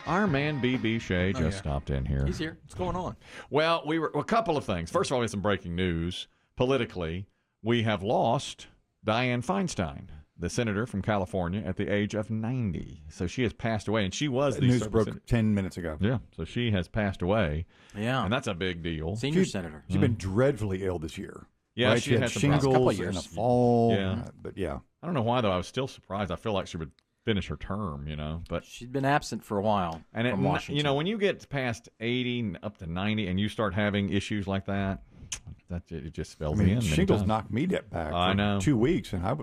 Our man B.B. Shea just stopped in here. He's here. What's going on? Well, a couple of things. First of all, we have some breaking news. Politically, we have lost Dianne Feinstein, the senator from California, at the age of 90. So she has passed away, and she was the news broke 10 minutes ago. Yeah, so she has passed away. Yeah. And that's a big deal. Senior senator. She's been dreadfully ill this year. Yeah, right? she had shingles couple of years. and a fall. Yeah. But yeah. I don't know why, though. I was still surprised. I feel like she would finish her term, but She's been absent for a while from Washington. when you get past 80 up to 90 and you start having issues like that, it just spells the end. Shingles knocked me back I know. 2 weeks, and I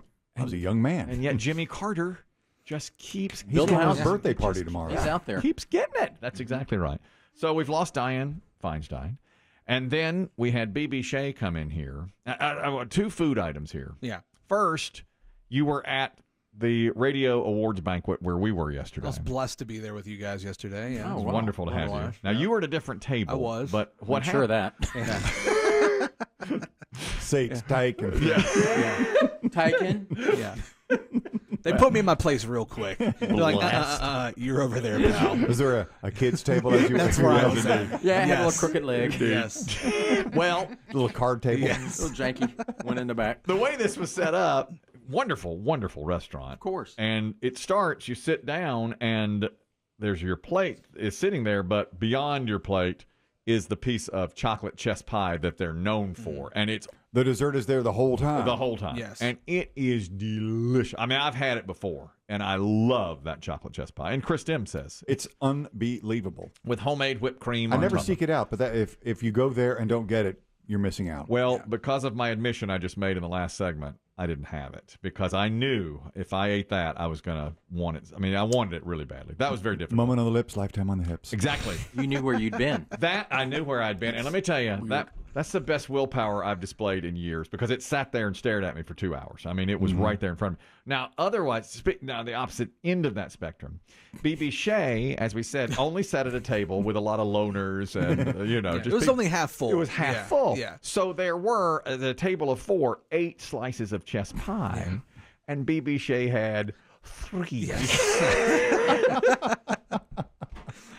was a young man. And yet Jimmy Carter just keeps He's having his birthday party tomorrow. He's out there. Keeps getting it. That's exactly right. So we've lost Dianne Feinstein. And then we had B.B. Shea come in here. I want 2 food items here. Yeah. First, you were at the radio awards banquet where we were yesterday. I was blessed to be there with you guys yesterday. Yeah. It was wonderful to have you. Now, you were at a different table. I was. But what I'm sure of that. Sate's Tyke. Yeah. Tyken. Yeah. They put me in my place real quick. They're like, you're over there, pal. Was there a kid's table? As you That's where I was at. Yeah, I had a Yes. little crooked leg. Yes. Well, little card table? Yes. Little janky. Went in the back. the way this was set up, wonderful, wonderful restaurant. Of course. And it starts, you sit down, and there's your plate is sitting there, but beyond your plate is the piece of chocolate chess pie that they're known for. And it's The dessert is there the whole time. the whole time. Yes. And it is delicious. I mean, I've had it before, and I love that chocolate chess pie. And Chris Demm says, It's unbelievable. with homemade whipped cream. I on never top of seek it out, but that if you go there and don't get it, you're missing out. Well, because of my admission I just made in the last segment, I didn't have it because I knew if I ate that, I was going to want it. I mean, I wanted it really badly. That was very difficult. Moment on the lips, lifetime on the hips. Exactly. You knew where you'd been. That I knew where I'd been. And let me tell you, that's the best willpower I've displayed in years because it sat there and stared at me for 2 hours. I mean, it was right there in front of me. Now, otherwise, now the opposite end of that spectrum, B.B. Shea, as we said, only sat at a table with a lot of loners and, just it was only half full. It was half full. Yeah. So there were, at a table of 4, 8 slices of chess pie, and B.B. Shea had 3. Yes.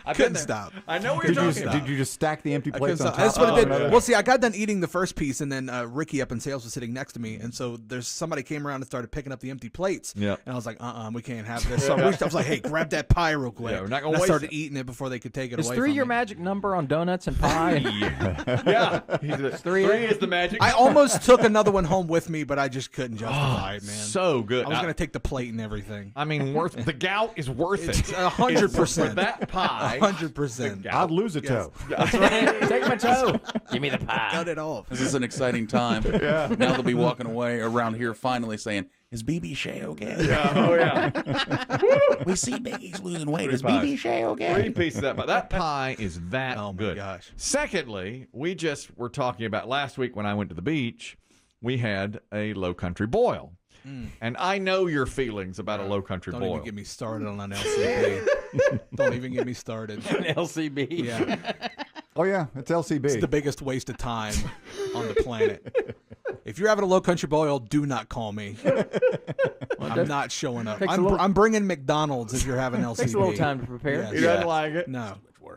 I couldn't stop. I know what you're talking about. Did you just stack the empty plates on top? That's what I did. another? Well, see, I got done eating the first piece, and then Ricky up in sales was sitting next to me, and so there's somebody came around and started picking up the empty plates. Yeah. And I was like, we can't have this. So I was like, hey, grab that pie real quick. Yeah, we're not gonna and I waste started it. eating it before they could take it Is away 3 from your me. magic number on donuts and pie? Yeah. 3 is the magic. I almost took another one home with me, but I just couldn't justify it, man. So good. I was going to take the plate and everything. I mean, the gout is worth it. 100%. For that pie. 100%. I'd lose a toe. That's right. Take my toe. Give me the pie. Cut it off. This is an exciting time. Yeah. Now they'll be walking away around here finally saying, is B.B. Shea okay? Yeah, oh, yeah. We see Biggie's losing weight. 3 Is pies. B.B. Shea okay? 3 pieces of that pie. That pie is that Oh, my good. gosh. Secondly, we just were talking about last week when I went to the beach, we had a low country boil. And I know your feelings about a low country Don't boil. even get me started on an LCB. Don't even get me started. An LCB. Yeah. Oh, yeah. It's LCB. It's the biggest waste of time on the planet. If you're having a low country boil, do not call me. I'm not showing up. I'm bringing McDonald's if you're having LCB. Takes a little time to prepare. Yes. He doesn't like it. No.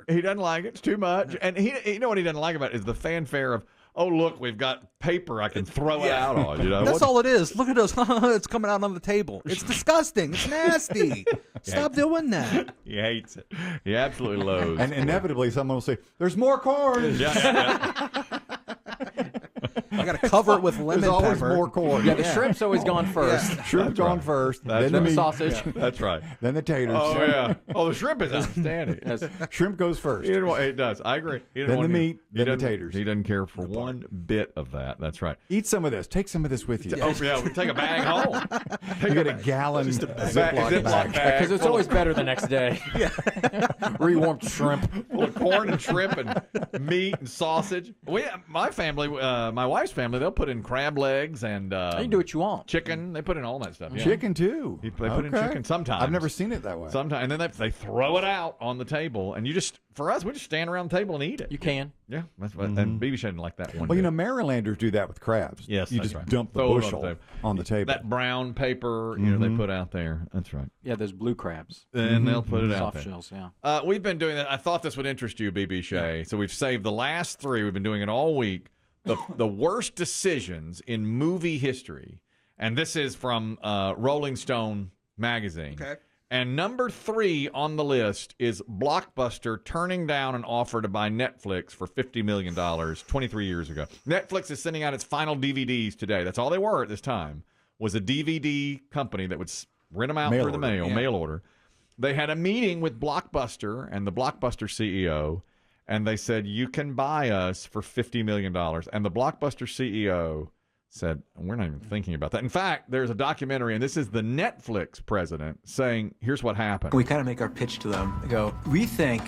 He doesn't like it. It's too much. And you know what he doesn't like about it is the fanfare of, oh, look, we've got paper I can throw it out on. That's all it is. Look at us. It's coming out on the table. It's disgusting. It's nasty. Stop doing that. He hates it. He absolutely loathes And inevitably, someone will say, there's more corn. Yeah. I got to cover it with lemon There's always pepper. more corn. Yeah, the shrimp's always gone first. Shrimp gone first, then the Then the meat, sausage. That's right. then the taters. Oh, yeah. Oh, the shrimp is outstanding. Yes. Shrimp goes first. He didn't want, it does. I agree. He didn't Then want the any- meat, he then the doesn't- taters. He doesn't care for one bit of that. That's right. Eat some of this. Take some of this with you. Oh, yeah, we take a bag home. You get a gallon Ziploc bag. Because it's always better the next day. Rewarmed shrimp. full of corn and shrimp and meat and sausage. My family, my my wife's family, they'll put in crab legs and You can do what you want. chicken. They put in all that stuff. Yeah. Chicken too. They put in chicken sometimes. I've never seen it that way. Sometimes, and then they throw it out on the table, and for us, we just stand around the table and eat it. You can. Yeah, that's what. And BB didn't like that one. Well, you know, Marylanders do that with crabs. Yes, you that's just right. dump the Throw it bushel on the table. That brown paper, you know, they put out there. That's right. Yeah, those blue crabs. And they'll put it out Soft there. shells, yeah. We've been doing that. I thought this would interest you, BB Shea. So we've saved the last 3. We've been doing it all week. The worst decisions in movie history. And this is from Rolling Stone magazine. Okay. And number 3 on the list is Blockbuster turning down an offer to buy Netflix for $50 million 23 years ago. Netflix is sending out its final DVDs today. That's all they were at this time, was a DVD company that would rent them out through the mail order. They had a meeting with Blockbuster and the Blockbuster CEO, and they said, you can buy us for $50 million. And the Blockbuster CEO said, we're not even thinking about that. In fact, there's a documentary, and this is the Netflix president saying, here's what happened. We kind of make our pitch to them. They go, we think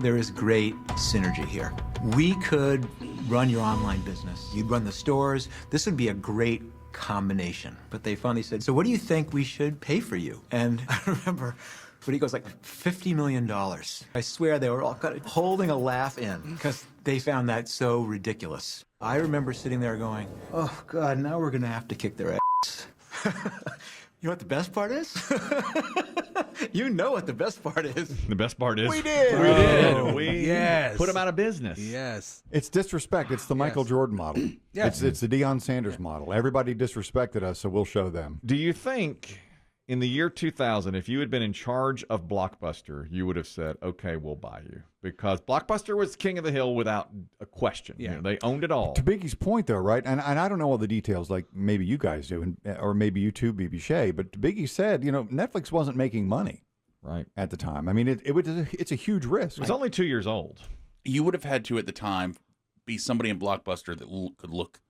there is great synergy here. We could run your online business. You'd run the stores. This would be a great combination. But they finally said, so what do you think we should pay for you? And I remember when he goes like, $50 million. I swear they were all kind of holding a laugh in because they found that so ridiculous. I remember sitting there going, oh God, now we're gonna have to kick their ass. You know what the best part is? You know what the best part is. The best part is We did. We did. We Yes. put them out of business. Yes. It's disrespect. It's the Michael Jordan model. Yes. It's the Deion Sanders model. Everybody disrespected us, so we'll show them. Do you think in the year 2000, if you had been in charge of Blockbuster, you would have said, okay, we'll buy you? Because Blockbuster was king of the hill without a question. Yeah. You know, they owned it all. To Biggie's point, though, right? And I don't know all the details, like maybe you guys do, or maybe you too, BB Shea. But Biggie said, you know, Netflix wasn't making money Right. at the time. I mean, it's a huge risk. It was only 2 years old. You would have had to, at the time, be somebody in Blockbuster that could look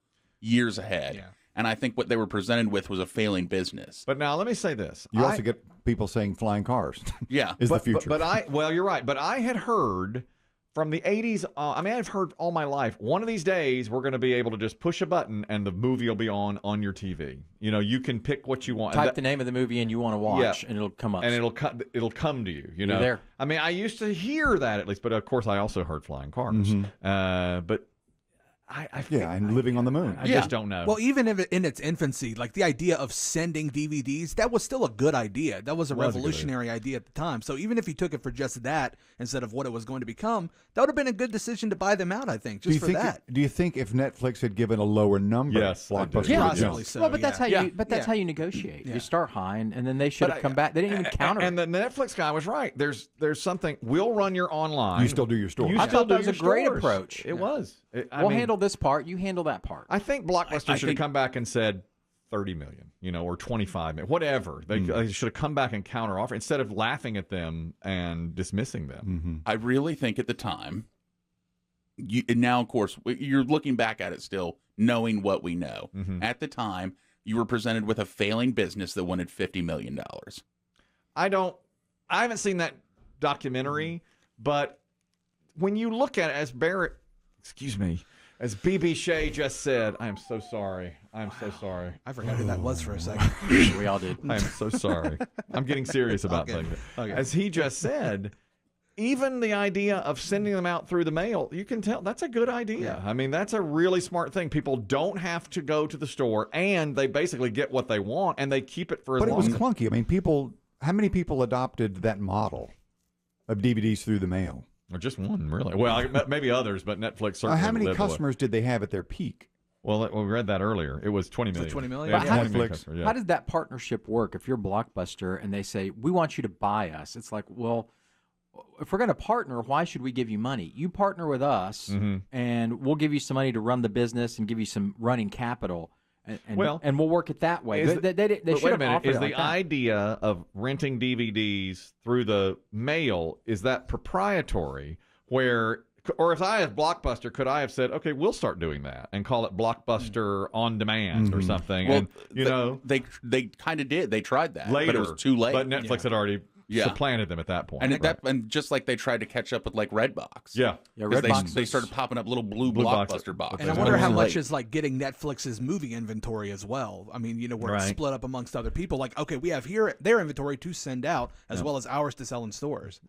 years ahead. Yeah. And I think what they were presented with was a failing business. But now let me say this. You also get people saying flying cars Yeah. is the future. Well, you're right. But I had heard from the 80s, I've heard all my life, one of these days we're going to be able to just push a button and the movie will be on your TV. You know, you can pick what you want. Type the name of the movie and you want to watch, and it'll come up. And it'll come to you. You know, You're there. I mean, I used to hear that at least, but of course I also heard flying cars. But and living on the moon. I just don't know. Well, even if in its infancy, like the idea of sending DVDs, that was still a good idea. That was a revolutionary idea at the time. So even if you took it for just that instead of what it was going to become, that would have been a good decision to buy them out, I think, just for that. Do you think if Netflix had given a lower number, Yes, I do. Blockbuster Yeah, would possibly jump? so. well, but that's how yeah. you. But that's how you negotiate. Yeah. You start high, and then they should have come back. They didn't even counter. And the Netflix guy was right. There's something. We'll run your online. You still do your store. You I still thought that do was your a great stores. approach. It was. We'll handle this part. You handle that part. I think Blockbuster I should have think- come back and said 30 million, you know, or 25 million, whatever. They should have come back and counter offer instead of laughing at them and dismissing them. I really think at the time, and now, of course, you're looking back at it still, knowing what we know. At the time, you were presented with a failing business that wanted $50 million. I haven't seen that documentary, but when you look at it, as BB Shea just said, I am so sorry. I'm so sorry. I forgot who that was for a second. We all did. I am so sorry. I'm getting serious about Okay. things. Okay. As he just said, even the idea of sending them out through the mail, you can tell that's a good idea. I mean, that's a really smart thing. People don't have to go to the store, and they basically get what they want, and they keep it for as But it long was as clunky. I mean, how many people adopted that model of DVDs through the mail? Or just one, really. Well, maybe others, but Netflix certainly. How many lived away. customers did they have at their peak? Well, we read that earlier. It was 20 million. 20 million? Yeah, But how 20 million Netflix- customers, yeah. How does that partnership work? If you're Blockbuster and they say, we want you to buy us, it's like, well, if we're going to partner, why should we give you money? You partner with us, and we'll give you some money to run the business and give you some running capital, and we'll work it that way. Is They but should wait a have minute. offered Is it the like that. idea of renting DVDs through the mail, is that proprietary? Or if I, as Blockbuster, could I have said, okay, we'll start doing that and call it Blockbuster On Demand or something? Well, And, you know, they kind of did. They tried that, later. but it was too late. But Netflix had already supplanted them at that point. And just like they tried to catch up with like Redbox. Yeah. They started popping up little blue Blockbuster boxes. And I wonder how much is like getting Netflix's movie inventory as well. I mean, where it's split up amongst other people. Like, okay, we have here their inventory to send out as well as ours to sell in stores.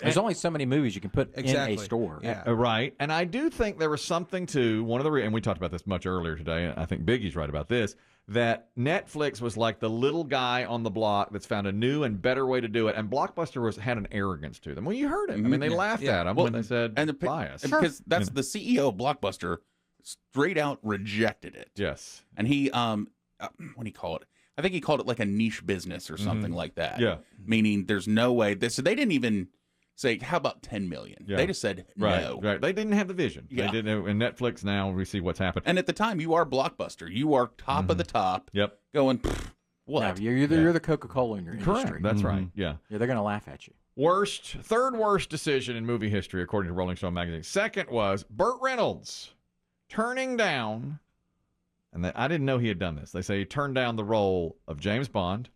There's only so many movies you can put in a store. Yeah. Right. And I do think there was something to one of the, and we talked about this much earlier today, and I think Biggie's right about this, that Netflix was like the little guy on the block that's found a new and better way to do it. And Blockbuster had an arrogance to them. Well, you heard it. I mean, they laughed at him when they said, buy us. Because that's the CEO of Blockbuster straight out rejected it. Yes. And he, what do you call it? I think he called it like a niche business or something like that. Yeah. Meaning there's no way. So they didn't even say, how about 10 million? Yeah. They just said no. Right. They didn't have the vision. Yeah. They didn't. And Netflix now, we see what's happened. And at the time, you are Blockbuster. You are top of the top. Yep. Going, what? No, you're the Coca-Cola in your industry. Correct. That's right. Yeah. Yeah, they're going to laugh at you. Third worst decision in movie history, according to Rolling Stone magazine. Second was Burt Reynolds turning down, and I didn't know he had done this. They say he turned down the role of James Bond.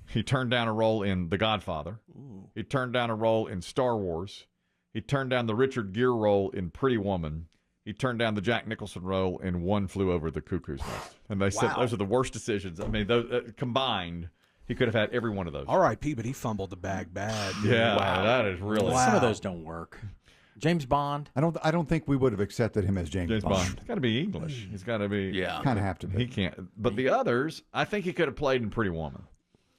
He turned down a role in The Godfather. Ooh. He turned down a role in Star Wars. He turned down the Richard Gere role in Pretty Woman. He turned down the Jack Nicholson role in One Flew Over the Cuckoo's Nest. And they said those are the worst decisions. I mean, those combined, he could have had every one of those. R.I.P., but he fumbled the bag bad. Yeah, that is really... Some of those don't work. James Bond. I don't think we would have accepted him as James Bond. He's got to be English. He's got to be... Kind of have to be. He can't. But the others, I think he could have played in Pretty Woman.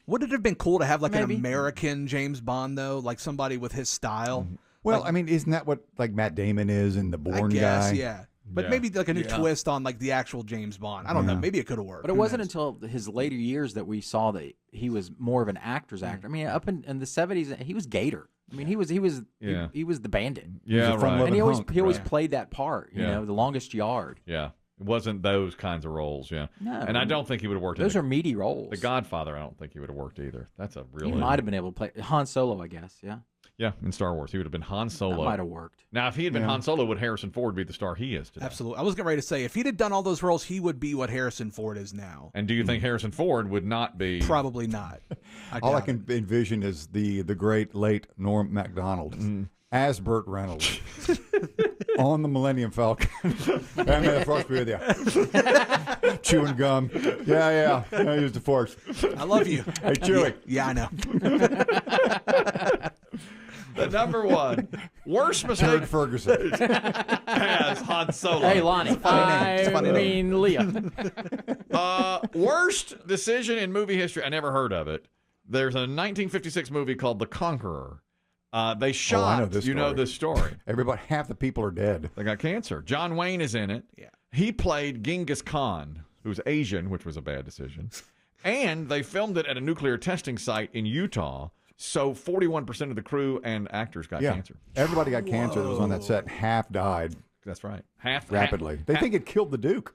Would it have been cool to have like an American James Bond, though? Like somebody with his style? Well, I mean, isn't that what like Matt Damon is in The Bourne I guess, guy? yeah. But maybe like a new twist on like the actual James Bond. I don't know. Maybe it could have worked. But it wasn't until his later years that we saw that he was more of an actor's actor. I mean, up in the 70s, he was Gator. I mean, he was the bandit. Yeah, right. And he always played that part. You know, the longest yard. Yeah. It wasn't those kinds of roles, No. And I don't think he would have worked. Those are meaty roles. The Godfather, I don't think he would have worked either. That's a really... He might have been able to play Han Solo, I guess, yeah. Yeah, in Star Wars. He would have been Han Solo. That might have worked. Now, if he had been Han Solo, would Harrison Ford be the star he is today? Absolutely. I was getting ready to say, if he'd have done all those roles, he would be what Harrison Ford is now. And do you think Harrison Ford would not be... Probably not. All I can envision is the great late Norm Macdonald as Burt Reynolds on the Millennium Falcon. And may the force be with you. Chewing gum. Yeah. I use the force. I love you. Hey, Chewie. Yeah, I know. The number one worst mistake Ferguson as Han Solo. Hey, Lonnie. I mean, Leah. Worst decision in movie history. I never heard of it. There's a 1956 movie called The Conqueror. They shot. I know this story. You know this story. Everybody, half the people are dead. They got cancer. John Wayne is in it. Yeah. He played Genghis Khan, who's Asian, which was a bad decision. And they filmed it at a nuclear testing site in Utah. So 41% of the crew and actors got cancer. Everybody got cancer that was on that set. Half died. That's right. Half rapidly. They think it killed the Duke.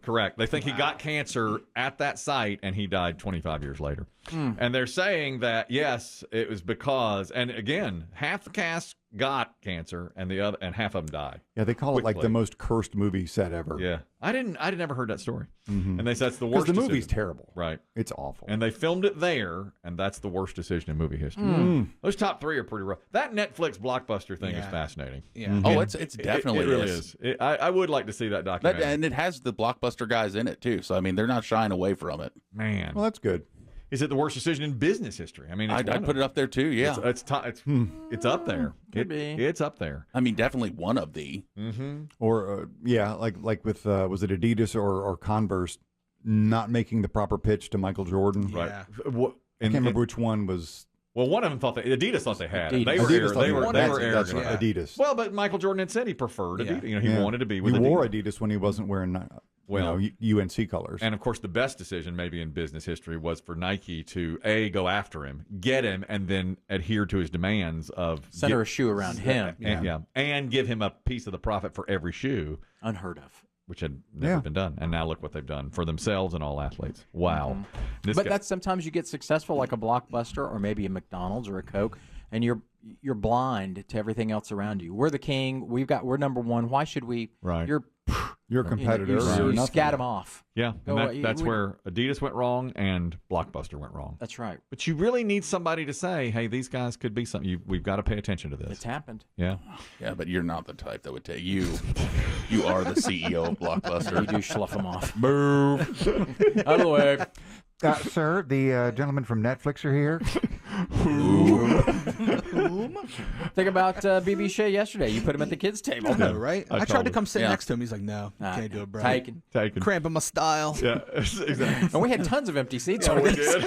Correct. They think he got cancer at that site and he died 25 years later. And they're saying that, yes, it was because, and again, half the cast got cancer and half of them died. Yeah, they call it like the most cursed movie set ever. Yeah. I'd never heard that story. And they said that's the worst Because the decision. movie's terrible. Right. It's awful. And they filmed it there, and that's the worst decision in movie history. Those top three are pretty rough. That Netflix Blockbuster thing is fascinating. Yeah. Oh, it's definitely it really is. I would like to see that documentary. And it has the Blockbuster guys in it, too. So, I mean, they're not shying away from it. Man. Well, that's good. Is it the worst decision in business history? I mean, I'd put it up there, too, yeah. It's up there. Could be. It's up there. I mean, definitely one of the. Or, like with, was it Adidas or Converse not making the proper pitch to Michael Jordan? Right. Yeah. I can't remember which one was. Well, one of them thought Adidas thought they had it. Adidas. They were That's arrogant. right, Adidas. Well, but Michael Jordan had said he preferred Adidas. You know, he wanted to be with He Adidas. wore Adidas when he wasn't wearing UNC colors. And, of course, the best decision maybe in business history was for Nike to, A, go after him, get him, and then adhere to his demands of... Center a shoe around him. And give him a piece of the profit for every shoe. Unheard of. Which had never been done. And now look what they've done for themselves and all athletes. Wow. But that's sometimes you get successful like a Blockbuster or maybe a McDonald's or a Coke, and you're blind to everything else around you. We're the king. We're number one. Why should we? Right. You're Your competitor. You or scat them off. Yeah, Go and away. that's where Adidas went wrong and Blockbuster went wrong. That's right. But you really need somebody to say, hey, these guys could be something. We've got to pay attention to this. It's happened. Yeah. Yeah, but you're not the type that would take you. You are the CEO of You Blockbuster. do slough them off. Move. Out of the way. Sir, the gentlemen from Netflix are here. Think about BB Shea yesterday. You put him at the kids' table. I know, right? I tried told to him. come sit Yeah. next to him. He's like, no, you Nah, can't do it, bro. Taken. Cramping my style. Yeah, exactly. And we had tons of empty seats. Yeah, we did.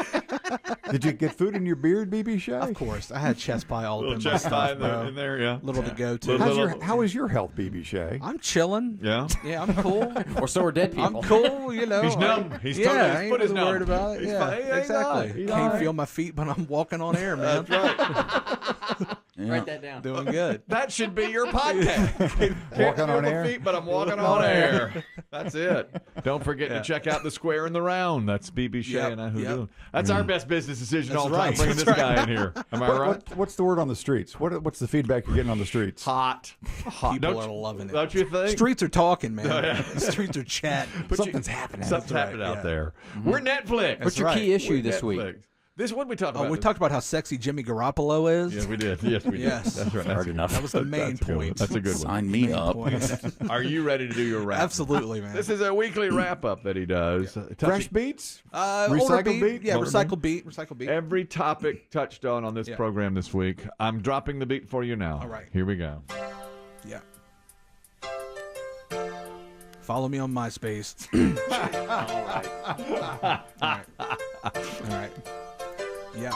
Did you get food in your beard, BB Shea? Of course. I had chest pie all up Little in my chest pie stuff, bro. in there, yeah. Little to go to. How is your health, BB Shea? I'm chilling. Yeah. Yeah, I'm cool. Or so are dead people. I'm cool, you know. He's numb. He's yeah, totally, I his ain't foot is really numb. worried about it. He's Yeah, fine. He ain't exactly. He's Can't all right. feel my feet, but I'm walking on air, man. That's right. Write that down. Doing good. That should be your podcast. Can't Walking feel on the air? feet, but I'm walking on air. That's it. Don't forget to check out the square and the round. That's BB Shea Yep, and I who yep. do. That's our best business decision That's all the time. right. Bringing this That's guy in here. Am I right? What's the word on the streets? What's the feedback you're getting on the streets? Hot. People Don't are you- loving it. Don't you think? Streets are talking, man. Streets are chatting. Something's happening. Something's right, happening out yeah. there. We're Netflix. What's your right. key issue We're this week? Netflix. This what we talked about. Oh, we talked about how sexy Jimmy Garoppolo is. Yeah, we did. Yes, we did. Yes. That's right. Hard enough. That was the main That's a good one. point. That's a good one. Sign me up. Point. Are you ready to do your wrap? Absolutely, man. This is a weekly wrap up that he does. Fresh beats? Older Recycle beat? Yeah, Older recycle beat. Recycle beat. Every topic touched on this Yeah. program this week. I'm dropping the beat for you now. All right. Here we go. Yeah. Follow me on MySpace. All right. Yeah.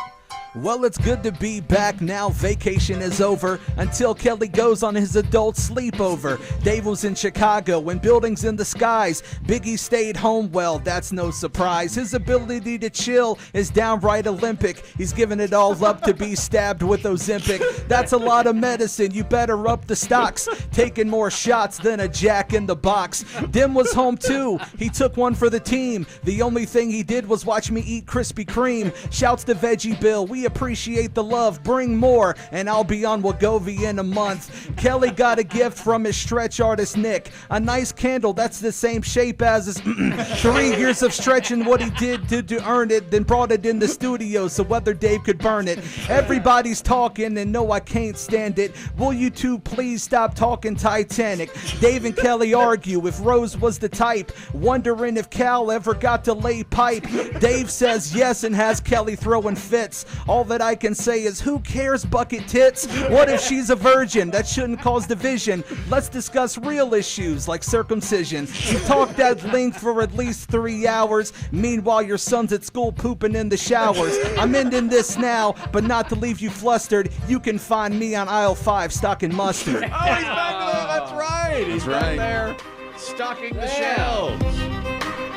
Well, it's good to be back now. Vacation is over until Kelly goes on his adult sleepover. Dave was in Chicago and buildings in the skies. Biggie stayed home. Well, that's no surprise. His ability to chill is downright Olympic. He's given it all up to be stabbed with Ozempic. That's a lot of medicine. You better up the stocks. Taking more shots than a jack in the box. Demm was home too. He took one for the team. The only thing he did was watch me eat Krispy Kreme. Shouts to Veggie Bill. We appreciate the love. Bring more, and I'll be on Wegovy in a month. Kelly got a gift from his stretch artist Nick. A nice candle that's the same shape as his 3 years of stretching what he did to earn it, then brought it in the studio so whether Dave could burn it. Everybody's talking, and no, I can't stand it. Will you two please stop talking Titanic? Dave and Kelly argue if Rose was the type, wondering if Cal ever got to lay pipe. Dave says yes and has Kelly throwing fits. All that I can say is, who cares, bucket tits? What if she's a virgin? That shouldn't cause division. Let's discuss real issues like circumcision. We talked at length for at least 3 hours. Meanwhile, your son's at school pooping in the showers. I'm ending this now, but not to leave you flustered. You can find me on aisle 5 stocking mustard. Oh, he's back there. That's right. He's right. back there stocking the shelves.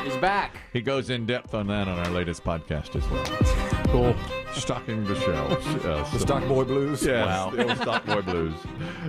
He's back. He goes in depth on that on our latest podcast as well. Cool. Stocking the shelves. The Stock Boy Blues? Yes, the old Stock Boy Blues.